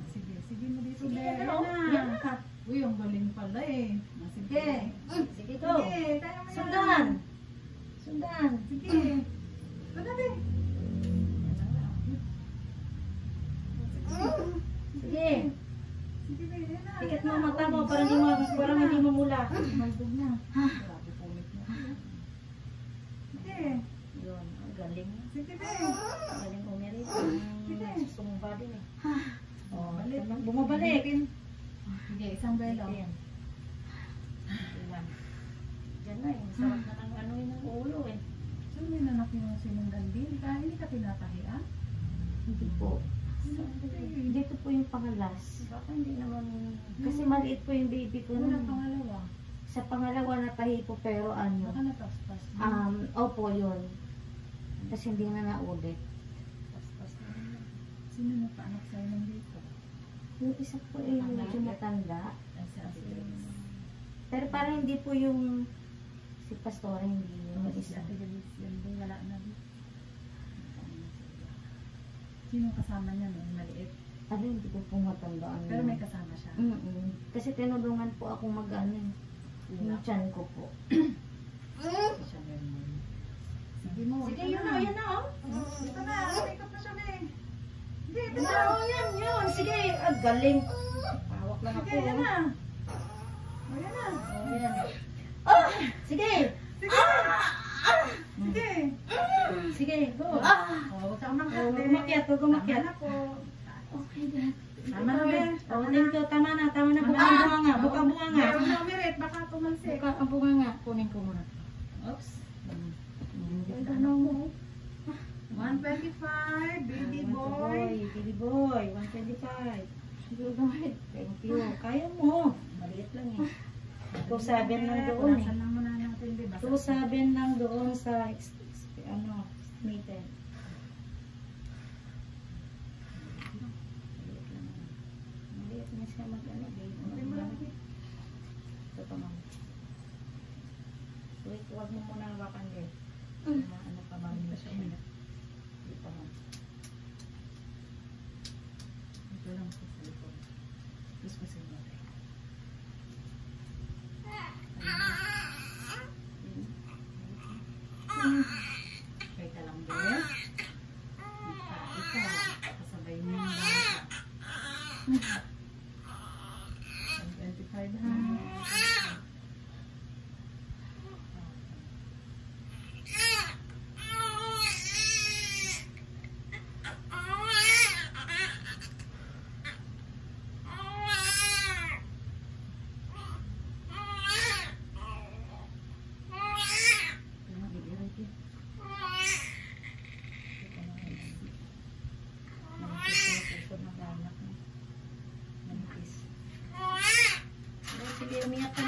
Sige, sige mo dito. Sige, Be. ano? Yan na. Uy, ang galing pala eh. Sige. Sige to. Sige, kaya mo yan. Sundan. Sundan. Sige. Ano be? Sige. Sige be, yan na. Tikat mo mata mo para hindi mamula. Malbog na. Grabe pumit mo. Sige. Yun, ang galing. Sige be. Ang galing umirit. Sumumba din eh. Oh, Balik. bumabalik. Sige, isang belo. Yan. Diyan na eh. Sarap na ng ano yun ng ulo eh. So, may nanak yung sinunggan din. Hindi ka tinatahian? Hindi po. Dito po yung pangalas. Baka hindi naman. Kasi maliit po yung baby ko. Wala pangalawa. Sa pangalawa natahi po pero ano. Baka nataspas. Opo yun. Kasi hindi na naulit. Taspas na yun. Sino nagpaanak sa'yo ng dito? Yung isa po eh, medyo matanda. Ay, sa Asis. Pero parang hindi po yung si Pastora, hindi yung Si isa. Ate Galis, yan din, wala na din. Sino kasama niya nung maliit? Ano, hindi ko po matandaan. Pero may kasama siya. Kasi tinulungan po ako mag-ano. Yung tiyan ko po. Siya meron. Sige mo. Sige, ito yun na, yan na oh. Ito na, ikot na siya be. Hindi, ito Yan na. na, oh, yan. Sige, galing. Hawak lang ako. Sige, yan na. O, yan na. Oh, yan. Ah! Sige! Sige. Sige. Sige, go. O, huwag kang Oh, umakyat. huwag umakyat. Tama na po. Okay, dad. Tama na, be. Oh, thank you. Tama na. Bukang-bunga. Bukang-bunga. Meron na umirit, baka tumalsik. Bukang-bunga. Kunin ko muna. Oops. Ito na mo. 125, baby boy. Baby boy. 125. Good. Thank you. Kaya mo. Maliit lang eh. 2.7 lang doon eh. Punasan lang muna natin, di ba? 2.7 lang doon sa meter. Maliit na siya mag-ano. Okay mo lang. Ito pa ma'am. Wait, huwag mo muna hawakan din. Ano pa ba Hindi pa siya? siya umiyak. Hindi pa ma'am. Ito lang po sa likod. Tapos masin mo tayo. Wait ka lang din. Ika. Kasabay mo yung bata. 125 ha. Sige, umiyak ka